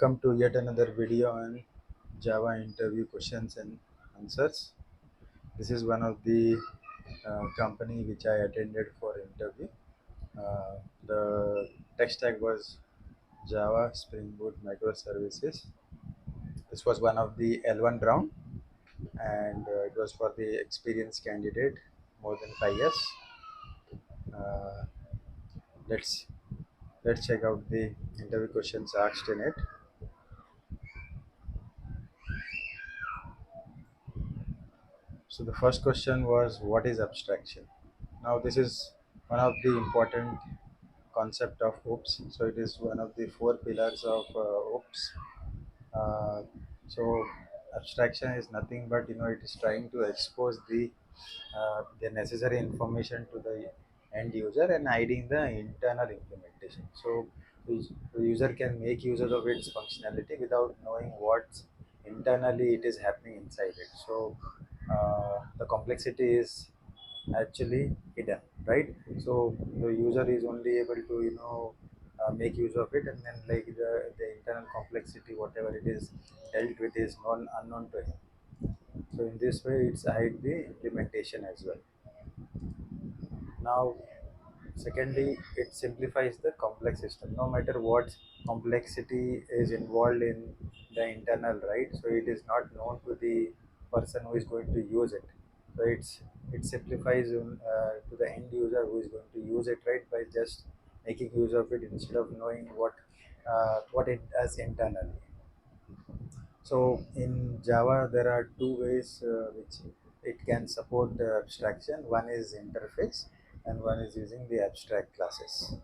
Welcome to yet another video on Java interview questions and answers. This is one of the company which I attended for interview. The tech stack was Java, Springboot, Microservices. This was one of the L1 round, and it was for the experienced candidate more than 5 years. Uh, let's let's check out the interview questions asked in it. So the first question was, what is abstraction? Now this is one of the important concept of OOPS. So it is one of the four pillars of OOPS. Uh, so abstraction is nothing but it is trying to expose the necessary information to the end user and hiding the internal implementation. So the user can make use of its functionality without knowing what internally it is happening inside it. So the complexity is actually hidden, right? So the user is only able to make use of it, and then like the internal complexity, whatever it is dealt with, is unknown to him. So in this way, it's hide the implementation as well. Now, secondly, it simplifies the complex system. No matter what complexity is involved in the internal, right? So it is not known to the person who is going to use it. So it simplifies to the end user who is going to use it, right? By just making use of it instead of knowing what it does internally. So in Java, there are two ways which it can support the abstraction. One is interface, and one is using the abstract classes.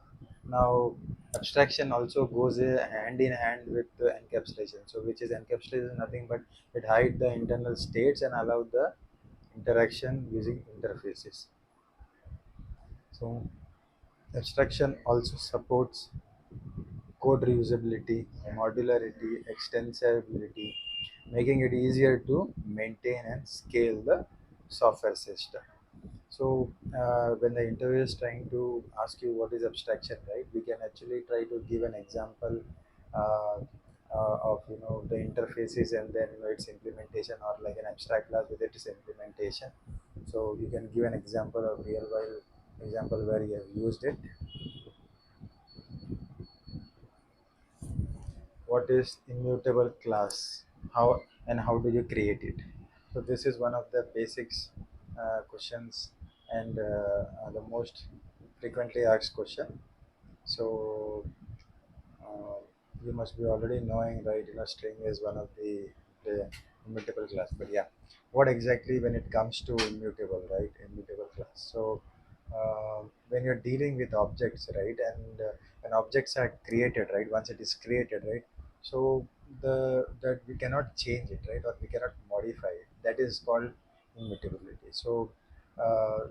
Now, abstraction also goes hand in hand with the encapsulation. So, which is encapsulation is nothing but it hides the internal states and allow the interaction using interfaces. So, abstraction also supports code reusability, modularity, extensibility, making it easier to maintain and scale the software system. So, when the interviewer is trying to ask you what is abstraction, right, we can actually try to give an example uh, of the interfaces and then its implementation, or like an abstract class with its implementation. So you can give an example of real world example where you have used it. What is immutable class? How and how do you create it? So this is one of the basics questions, and the most frequently asked question. So uh, you must be already knowing, right? String is one of the immutable class. But yeah, what exactly when it comes to immutable, right? Immutable class. So when you're dealing with objects, right, and when objects are created, right, once it is created, right, so the that we cannot change it, right, or we cannot modify it. That is called immutability. So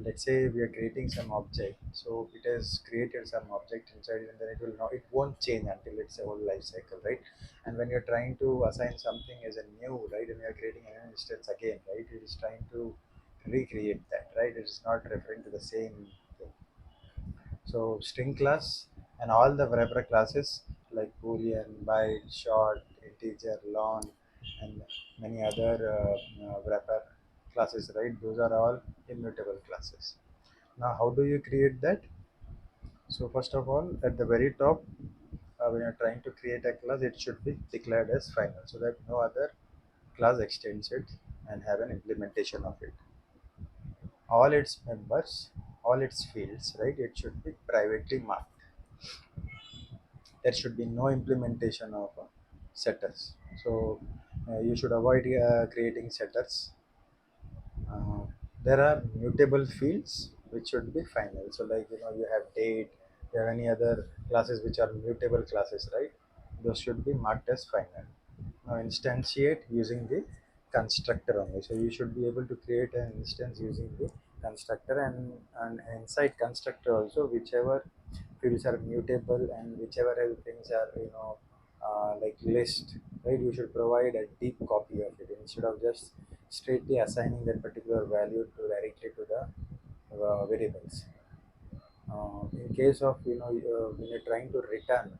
let's say we are creating some object, so it has created some object inside it, and then it won't change until its whole life cycle, right? And when you're trying to assign something as a new, right, and you're creating an instance again, right, it is trying to recreate that, right? It is not referring to the same thing. So string class and all the wrapper classes like boolean, byte, short, integer, long, and many other wrapper classes, right? Those are all immutable classes. Now how do you create that? So first of all, at the very top, when you're trying to create a class, it should be declared as final, so that no other class extends it and have an implementation of it. All its members, all its fields, right, it should be privately marked. There should be no implementation of setters. So you should avoid creating setters. uh, there are mutable fields which should be final. So like you have date, you have any other classes which are mutable classes, right? Those should be marked as final. Now instantiate using the constructor only. So you should be able to create an instance using the constructor, and inside constructor also, whichever fields are mutable and whichever other things are like list, right, you should provide a deep copy of it instead of just straightly assigning that particular value to directly to the variables. In case of when you're trying to return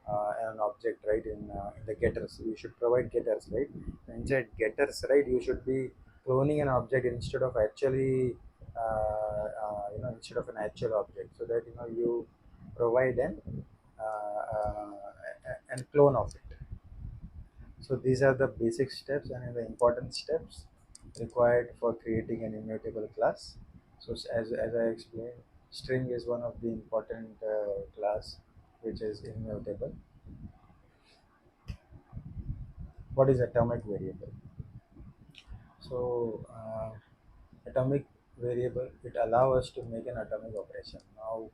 an object, right? In the getters, you should provide getters, right? Inside getters, right, you should be cloning an object instead of actually instead of an actual object, so that you provide an clone of it. So these are the basic steps and the important steps required for creating an immutable class. So as I explained, string is one of the important class which is immutable. What is atomic variable? So atomic variable, it allow us to make an atomic operation now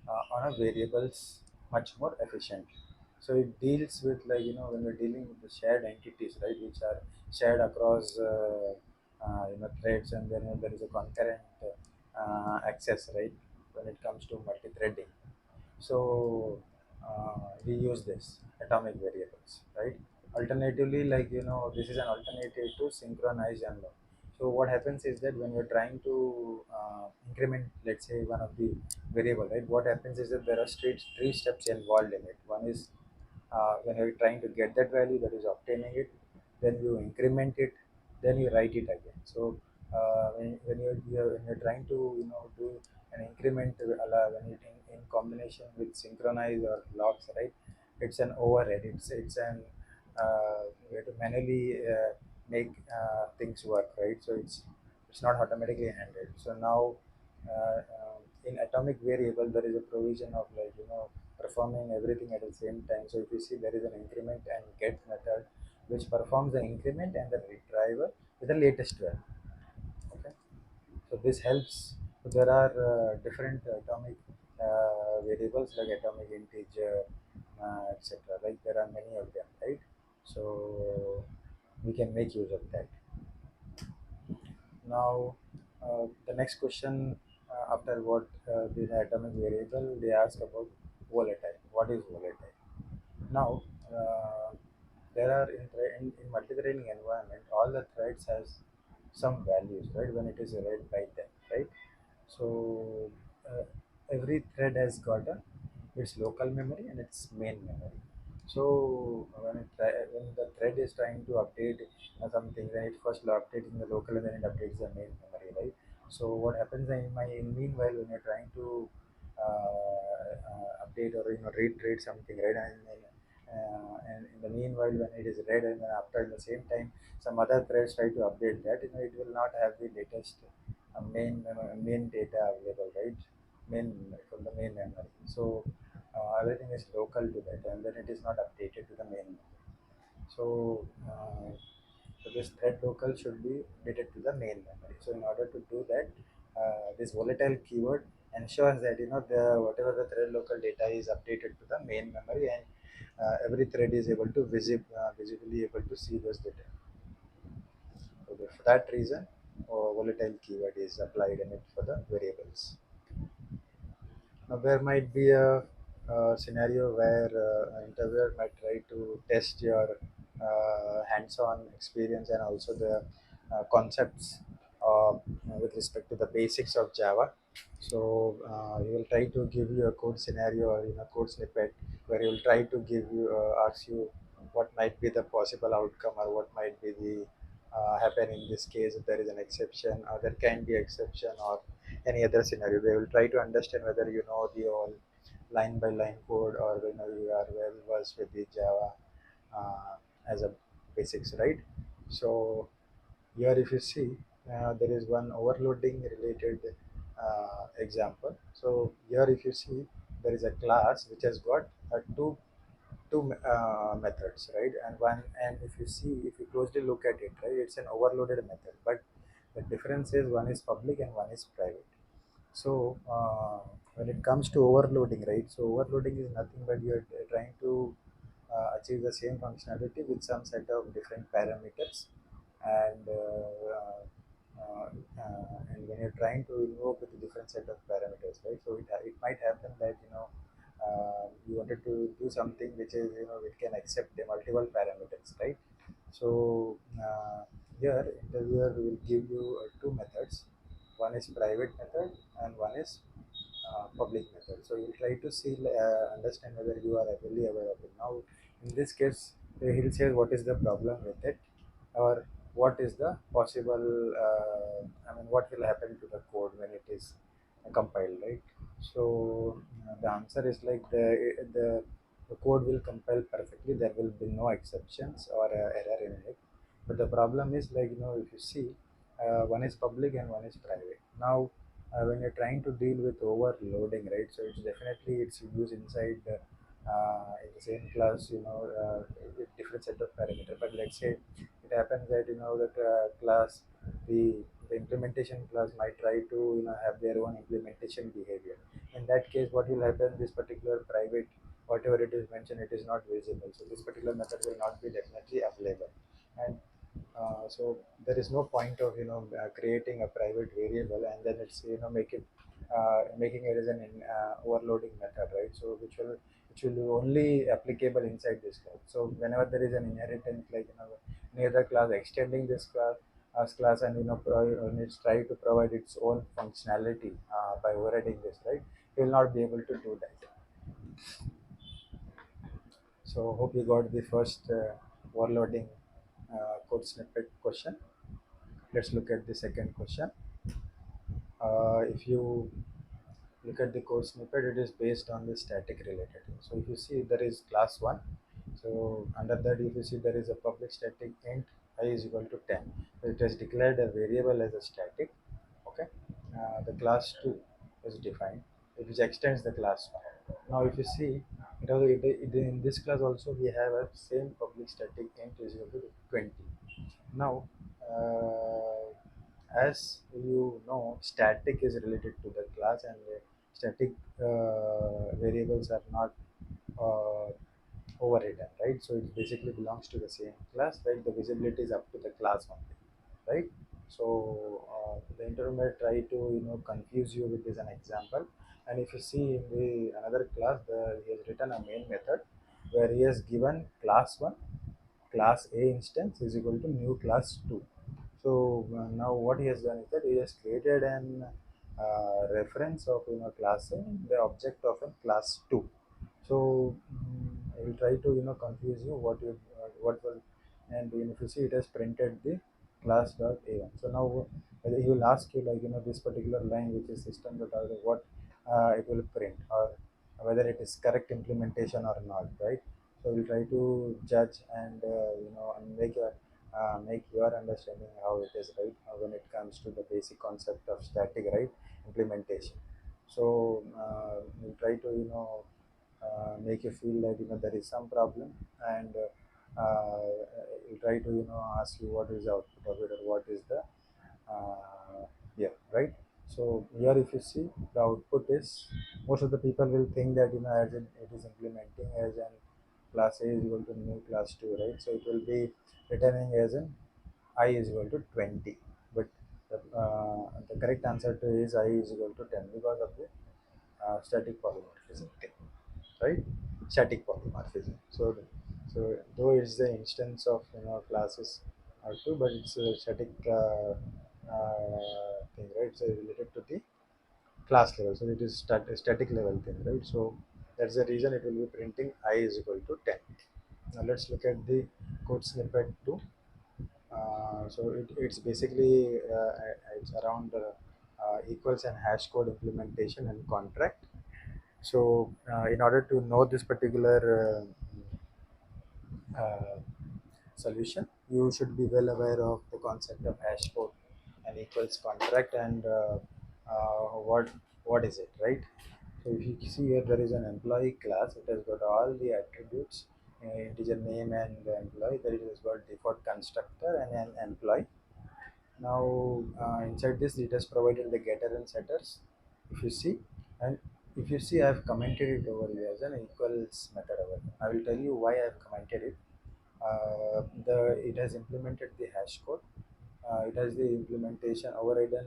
on a variables much more efficiently. So it deals with, like, when we're dealing with the shared entities, right, which are shared across threads, and then there is a concurrent access, right, when it comes to multi-threading. So we use this atomic variables, right? Alternatively, like, this is an alternative to synchronized unlock. So what happens is that when you're trying to increment, let's say, one of the variable, right, what happens is that there are three steps involved in it. One is when you're trying to get that value, that is obtaining it, then you increment it, then you write it again. So when you're trying to do an increment, when it in combination with synchronize or locks, right, it's an overhead, it's an we have to manually make things work, right? So it's not automatically handled. So now in atomic variable, there is a provision of, like, performing everything at the same time. So if you see, there is an increment and get method which performs the increment and the retrieval with the latest value. Okay, so this helps. So there are different atomic variables, like atomic integer, etc. Like, there are many of them, right? So we can make use of that. Now, the next question, after what the atomic variable, they ask about volatile. What is volatile? Now, there are in multi-threading environment, all the threads has some values, right? When it is read by them, right? So uh, every thread has got its local memory and its main memory. So when the thread is trying to update something, then it first updates in the local and then it updates the main memory, right? So what happens in meanwhile, when you're trying to update or read something, right, and in the meanwhile, when it is read, and then after, in the same time, some other threads try to update that, it will not have the latest main data available, right? Main from the main memory. So everything is local to that, and then it is not updated to the main memory. So, so this thread local should be updated to the main memory. So in order to do that, this volatile keyword ensures that the whatever the thread local data is updated to the main memory, and every thread is able to visibly able to see those data. So for that reason, volatile keyword is applied in it for the variables. Now, there might be a scenario where an interviewer might try to test your hands-on experience and also the concepts with respect to the basics of Java. So he will try to give you a code scenario or code snippet where he will try to give you ask you what might be the possible outcome, or what might be the happen in this case if there is an exception, or there can be exception, or any other scenario. They will try to understand whether you know the whole line by line code, or you are well versed with the Java as a basics, right? So here, if you see, there is one overloading related example. So here, if you see, there is a class which has got two methods, right? And if you see, if you closely look at it, right, it's an overloaded method, but the difference is one is public and one is private. So when it comes to overloading, right? So overloading is nothing but you're trying to achieve the same functionality with some set of different parameters, and and when you're trying to invoke with a different set of parameters, right? So it might happen that you wanted to do something which is which can accept the multiple parameters, right? So here interviewer will give you two methods. One is private method and one is public method. So you try to see understand whether you are really aware of it. Now in this case, he'll say what is the problem with it, or what is the possible, I mean, what will happen to the code when it is compiled, right? So the answer is like the code will compile perfectly. There will be no exceptions or error in it. But the problem is, like, if you see, one is public and one is private. Now when you're trying to deal with overloading, right? So it's definitely it's used inside in the same class, with different set of parameters. But let's say it happens that that class, the the implementation class might try to have their own implementation behavior. In that case, what will happen? This particular private, whatever it is mentioned, it is not visible. So this particular method will not be definitely available, and so there is no point of creating a private variable and then it's make it making it as an overloading method, right? So which will be only applicable inside this class. So whenever there is an inheritance, like near the class extending this class as class, and when it's try to provide its own functionality by overriding this, right? You will not be able to do that. So hope you got the first overloading code snippet question. Let's look at the second question. If you look at the code snippet, it is based on the static related. So if you see, there is class 1. So under that, if you see, there is a public static int I is equal to 10. So it has declared a variable as a static. Okay. The class 2 is defined, which extends the class 1. Now if you see, in this class also we have a same public static int is equal to 20. Now, as you know, static is related to the class, and the static variables are not uh, overridden, right? So it basically belongs to the same class, right? The visibility is up to the class only, right? So the internet try to confuse you with this an example, and if you see in the another class, he has written a main method where he has given class 1, class A instance is equal to new class 2. So now what he has done is that he has created an reference of class A and the object of a class 2. So I will try to confuse you what was, and if you see, it has printed the class dot a1. So now he will ask you, like, this particular line which is system dot out, what it will print, or whether it is correct implementation or not, right? So we'll try to judge and and make your understanding how it is, right, when it comes to the basic concept of static, right, implementation. So we'll try to make you feel that there is some problem, and we'll try to ask you what is the output of it, or what is the yeah, right. So here if you see, the output is, most of the people will think that as it is implementing as an class A is equal to new class 2, right? So it will be returning as an I is equal to 20, but the correct answer to is I is equal to 10 because of the static polymorphism thing, right? Static polymorphism. So though it's the instance of classes are two, but it's a static thing, right? So related to the class level. So it is static level thing, right? So that's the reason it will be printing I is equal to 10. Now let's look at the code snippet 2. It's basically it's around equals and hash code implementation and contract. So in order to know this particular uh, solution, you should be well aware of the concept of hash code and equals contract, and what is it, right? So if you see here, there is an employee class. It has got all the attributes, integer name and the employee. There it has got default constructor and an employee. Now inside this, it has provided the getter and setters. If you see, and if you see, I have commented it over here as an equals method over here. I will tell you why I have commented it. The It has implemented the hash code. It has the implementation overridden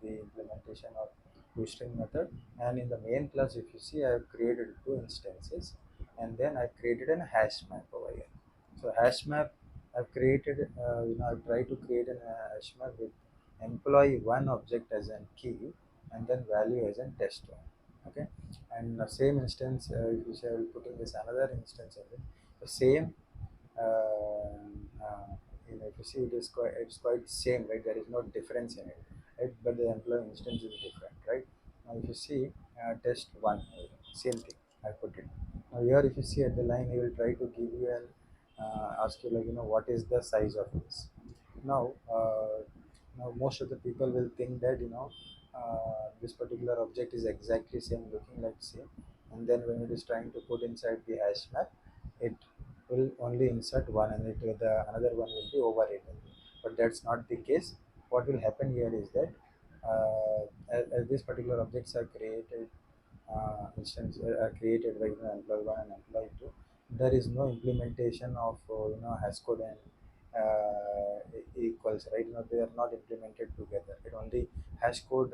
the implementation of toString method, and in the main class, if you see, I have created two instances, and then I created a hash map over here. So hash map I've created, I've tried to create an hash map with employee one object as a key, and then value as a test one. Okay, and the same instance, if you say I will put in this another instance of it, the same, if you see it is quite, it's quite same, right? There is no difference in it, right? But the employee instance is different, right? Now if you see test one, same thing I put it. Now here if you see at the line, he will try to give you an ask you like, what is the size of this. Now now most of the people will think that this particular object is exactly same, looking like same, and then when it is trying to put inside the hash map, it will only insert one, and the another one will be overwritten. But that's not the case. What will happen here is that as these particular objects are created, instance are created by employee one and employee two, there is no implementation of Hashcode and equals, right? They are not implemented together. It only Hashcode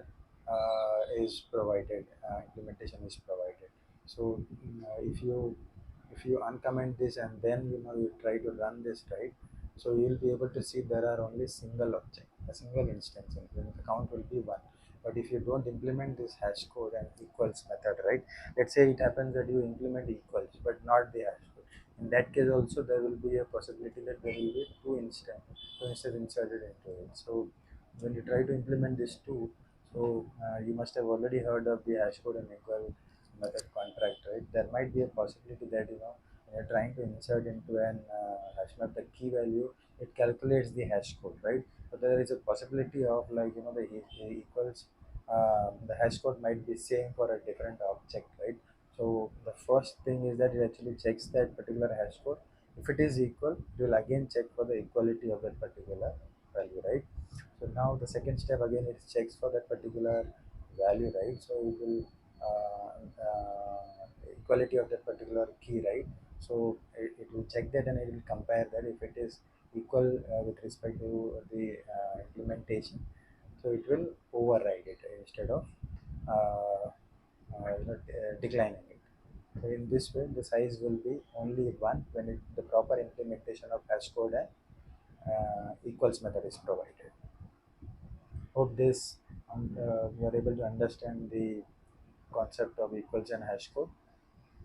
is provided, implementation is provided. So if you uncomment this and then you try to run this, right? So you will be able to see there are only single object, a single instance, and then the count will be one. But if you don't implement this hash code and equals method, right? Let's say it happens that you implement equals but not the hash code. In that case also there will be a possibility that there will be two instances inserted into it. So when you try to implement this too, so you must have already heard of the hash code and equal method contract, right? There might be a possibility that when you're trying to insert into an hash map the key value, it calculates the hash code, right? So there is a possibility of like the equals, the hash code might be same for a different object, right? So the first thing is that it actually checks that particular hash code. If it is equal, it will again check for the equality of that particular value, right? So now the second step again, it checks for that particular value, right? So it will equality of that particular key, right? So it will check that and it will compare that if it is equal with respect to the implementation, so it will override it instead of declining it. So in this way, the size will be only one when the proper implementation of hash code and equals method is provided. Hope this you are able to understand the concept of equals and hash code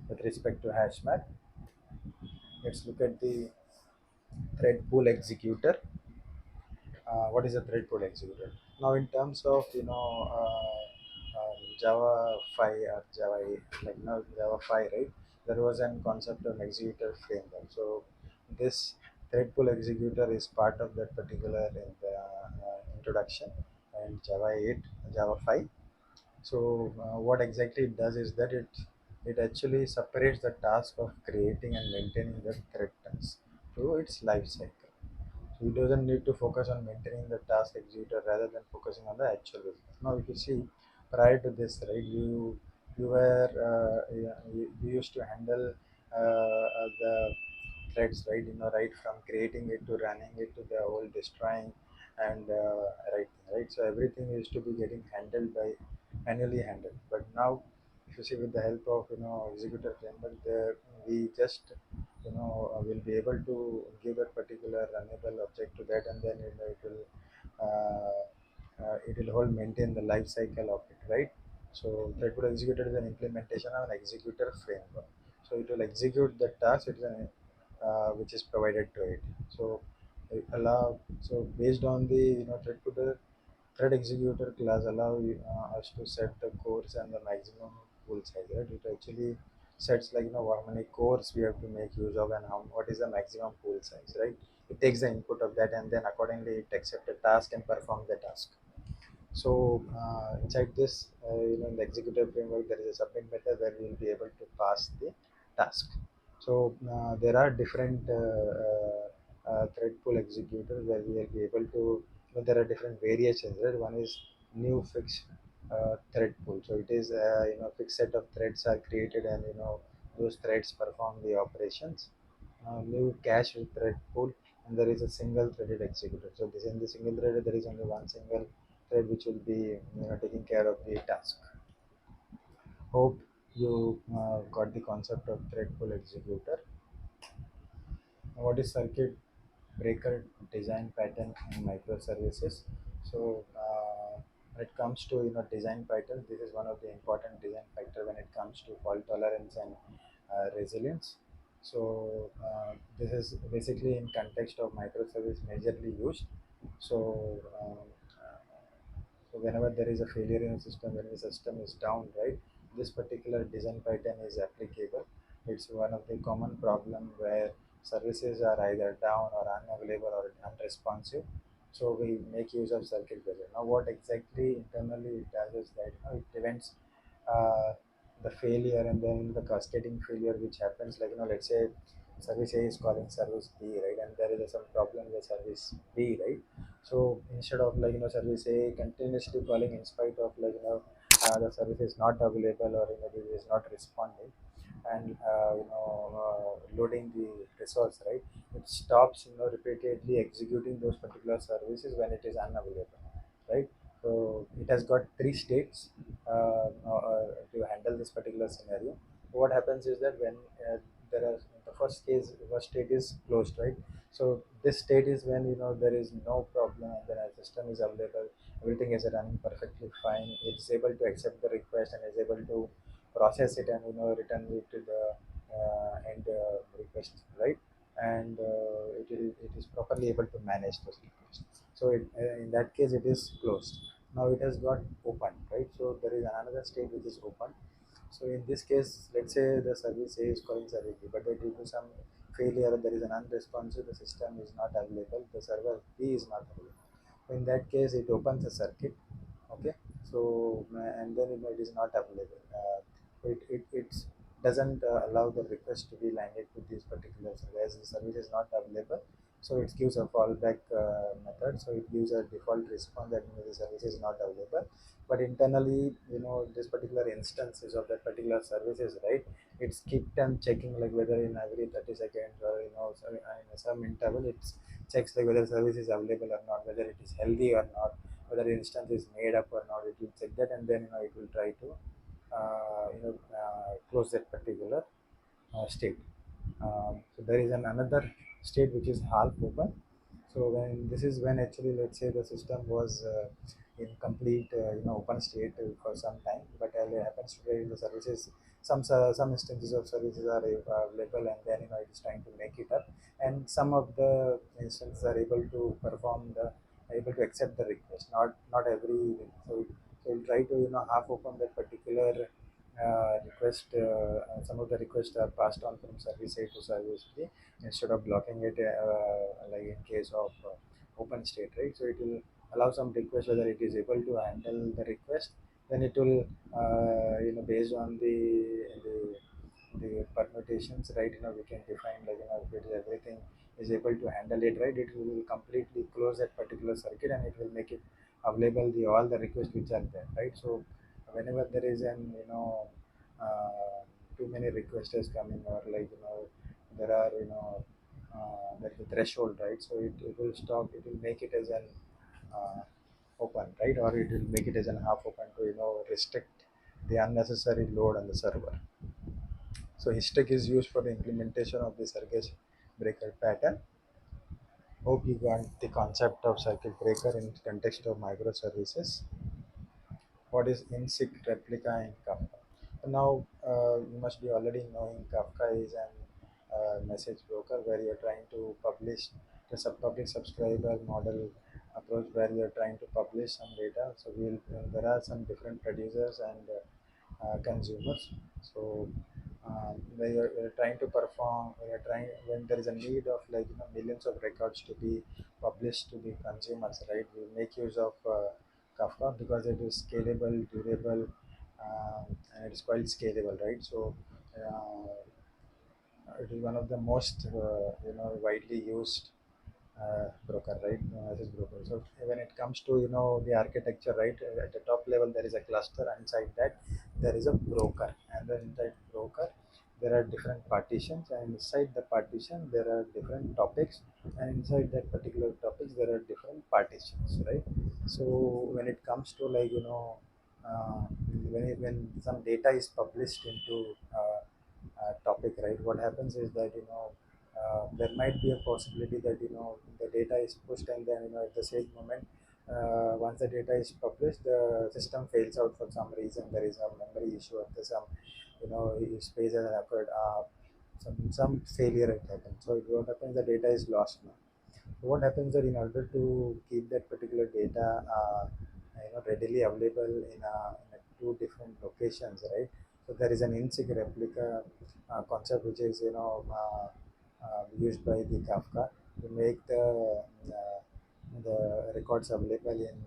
with respect to hash map. Let's look at the thread pool executor. What is a thread pool executor? Now, in terms of Java 5 or Java 8, like now Java 5, right? There was an concept of executor framework. So this thread pool executor is part of that particular introduction and Java 8, Java 5. So what exactly it does is that it actually separates the task of creating and maintaining the thread task through its life cycle. So it doesn't need to focus on maintaining the task executor rather than focusing on the actual business. Now, if you see prior to this, right, you were yeah, you used to handle the threads, right? Right from creating it to running it to the whole destroying and right. So everything used to be getting handled by manually handled. But now, if you see with the help of executor framework, there we just will be able to give a particular runnable object to that, and then it will hold maintain the life cycle of it, right? So threadful executor is an implementation of an executor framework. So it will execute the task which is provided to it. So it allow so based on the thread executor class allow us to set the cores and the maximum pool size. Right? It actually sets like how many cores we have to make use of and what is the maximum pool size. Right? It takes the input of that and then accordingly it accepts the task and perform the task. So inside this, in the executive framework, there is a submit method where we will be able to pass the task. So there are different thread pool executors where we will be able to. There are different variations. Right? One is new fixed thread pool. So it is fixed set of threads are created and those threads perform the operations. New cache thread pool, and there is a single threaded executor. So this in the single threaded there is only one single thread which will be taking care of the task. Hope you got the concept of thread pool executor. Now, what is circuit breaker design pattern in microservices? So When it comes to design patterns, this is one of the important design factor when it comes to fault tolerance and resilience. So this is basically in context of microservice majorly used. So so whenever there is a failure in a system, when the system is down, right, this particular design pattern is applicable. It's one of the common problem where services are either down or unavailable or unresponsive. So we make use of circuit breaker. Now, what exactly internally it does is that it prevents uh, the failure and then the cascading failure which happens. Like let's say service A is calling service B, right, and there is some problem with service B, right. So instead of service A continuously calling in spite of the service is not available or it is not responding, and loading the resource, right, it stops repeatedly executing those particular services when it is unavailable, right. So it has got three states to handle this particular scenario. What happens is that when there are the first state is closed, right. So this state is when there is no problem and the system is available, everything is running perfectly fine, it's able to accept the request and is able to process it and return it to the end request, right. And it is properly able to manage those requests. So in that case it is closed. Now it has got open, right. So there is another state which is open. So in this case, let's say the service A is calling service B, but due to some failure, there is an unresponsive, the system is not available, the server B is not available. In that case, it opens a circuit, okay. So and then it is not available. It doesn't allow the request to be landed to this particular service. As the service is not available, so it gives a fallback method. So it gives a default response that the service is not available, but internally this particular instances of that particular services, right, it's keep on checking like whether in every 30 seconds or in some interval it checks like whether service is available or not, whether it is healthy or not, whether the instance is made up or not. It will check that and then it will try to close that particular state. So there is another state which is half open. So when this is when actually let's say the system was in complete open state for some time, but it happens today the services, some instances of services are available and then it is trying to make it up, and some of the instances are able to perform the able to accept the request, not every. So we'll try to half open that particular request. Some of the requests are passed on from service A to service B instead of blocking it like in case of open state, right. So it will allow some request whether it is able to handle the request, then it will based on the permutations, right, we can define like if it is everything is able to handle it, right, it will completely close that particular circuit and it will make it available the all the requests which are there, right. So whenever there is an uh, too many requests coming, or like there are there is a threshold, right. So it will stop, it will make it as an uh, open, right, or it will make it as an half open to restrict the unnecessary load on the server. So Histek is used for the implementation of the circuit breaker pattern. Hope you got the concept of circuit breaker in context of microservices. What is in-sick replica in Kafka? Now you must be already knowing Kafka is an message broker where you're trying to publish the public subscriber model approach where you're trying to publish some data. So there are some different producers and consumers. So where you're trying to perform, when you're trying, when there is a need of like millions of records to be published to the consumers, right? We make use of Kafka because it is scalable, durable, and it is quite scalable, right? So it is one of the most widely used broker, right? As broker. So when it comes to the architecture, right, at the top level there is a cluster. Inside that there is a broker, and then inside broker there are different partitions, and inside the partition there are different topics, and inside that particular topics there are different partitions, right? So when it comes to like uh, when some data is published into topic, right, what happens is that there might be a possibility that the data is pushed and then at the same moment once the data is published, the system fails out for some reason. There is a memory issue, or there's some, space has occurred, some failure had happened. So what happens? The data is lost now. What happens that in order to keep that particular data readily available in a two different locations, right? So there is an in-sig replica concept which is used by the Kafka to make the records available in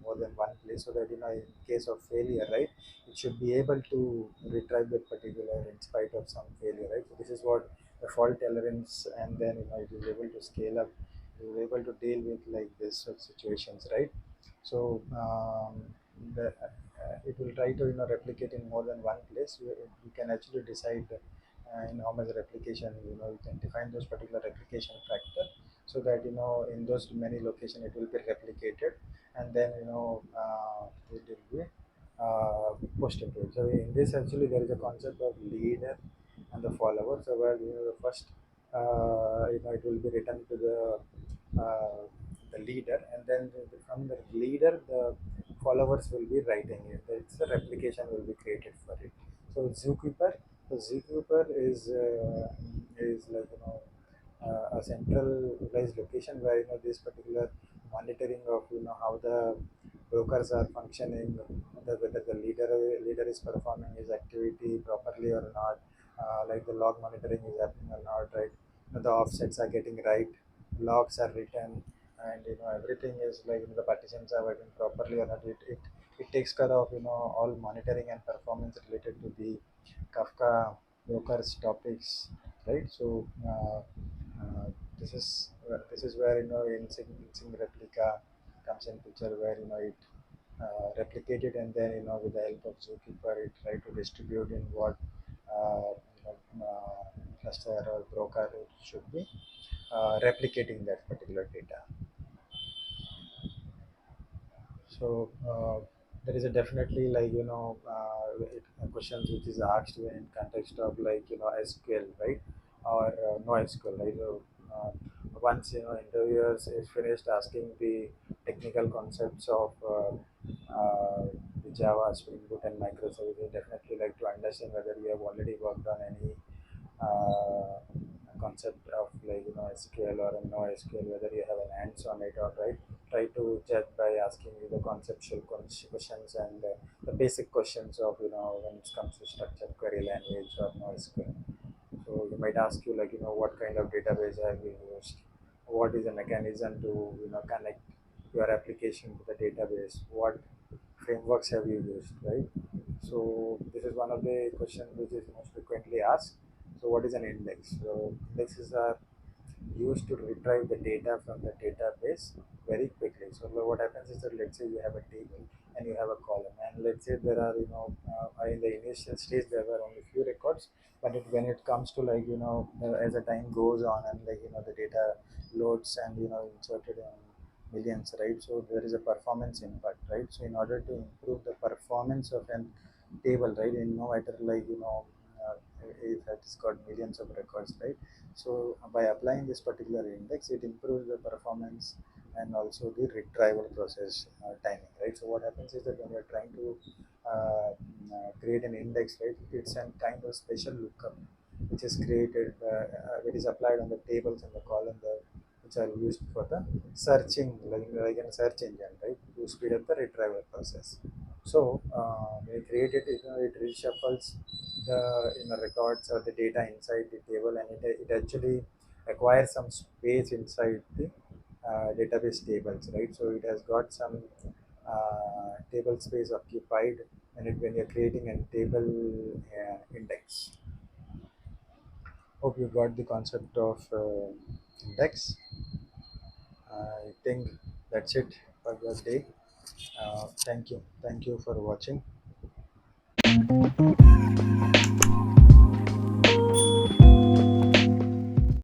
more than one place, so that in case of failure, right, it should be able to retrieve that particular in spite of some failure, right? So this is what the fault tolerance, and then it is able to scale up, you are able to deal with like this such situations, right? So it will try to replicate in more than one place. You can actually decide in how much replication, you can define those particular replication factor, so that in those many location it will be replicated, and then it will be posted to it. So in this actually there is a concept of leader and the follower. So where the first it will be written to uh, the leader, and then from the leader the followers will be writing it. It's a replication will be created for it. So zookeeper is like a centralized location where this particular monitoring of how the brokers are functioning, whether the leader is performing his activity properly or not, like the log monitoring is happening or not, right? The offsets are getting right, logs are written, and everything is like the partitions are working properly or not. It takes care of all monitoring and performance related to the Kafka brokers topics, right? So this is where in-sync replica comes in picture, where it replicated, and then with the help of zookeeper it try to distribute in what cluster or broker it should be replicating that particular data. So there is a definitely like questions which is asked in context of like SQL, right, or no SQL, right? So, once interviewers is finished asking the technical concepts of the Java, Springboot, and Microservices, they definitely like to understand whether you have already worked on any uh, concept of like SQL or no SQL, whether you have an hands on it or right. Try to judge by asking you the conceptual questions and the basic questions of when it comes to structured query language or no SQL. So you might ask you like what kind of database have you used, what is the mechanism to connect your application to the database, what frameworks have you used, right? So this is one of the questions which is most frequently asked. So what is an index? So indexes are used to retrieve the data from the database very quickly. So what happens is that let's say you have a table and you have a column, and let's say there are in the initial stage there were only few records, but when it comes to like as the time goes on and like the data loads and inserted in millions, right? So there is a performance impact, right? So in order to improve the performance of an table, right, in no matter like if it has got millions of records, right? So by applying this particular index, it improves the performance and also the retrieval process timing, right? So what happens is that when you're trying to create an index, right, it's a kind of special lookup which is created, which is applied on the tables and the column, which are used for the searching, like in a search engine, right, to speed up the retrieval process. So when you create it, it reshuffles the records or the data inside the table, and it actually acquires some space inside the database tables, right? So it has got some table space occupied when you're creating a table index. Hope you got the concept of index. I think that's it for your day. Thank you for watching.